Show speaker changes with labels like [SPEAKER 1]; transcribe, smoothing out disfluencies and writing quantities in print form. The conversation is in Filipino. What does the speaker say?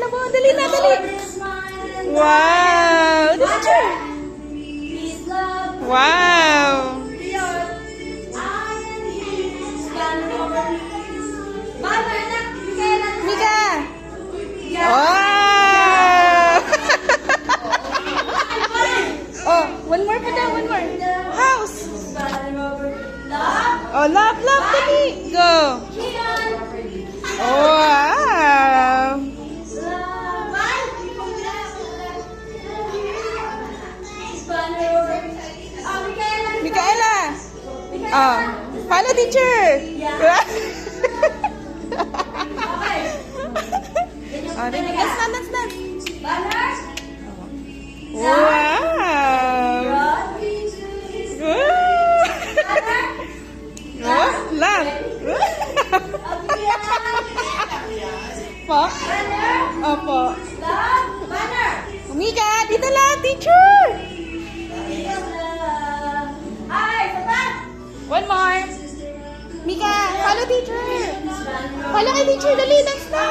[SPEAKER 1] na po. Dali na, dali. Wow! Teacher! Wow! Mika! Wow! Oh, one more pa daw, one more. House! Oh, love, love, dali. Go! Oh, wow! Micaela! Oh, follow teacher! Oh, dali, dance na, dance na. Wow! Oh, love! Po? Opo. Mika, dito lang, teacher! One more. Mika, follow teacher. Follow kay teacher, dali, dance na.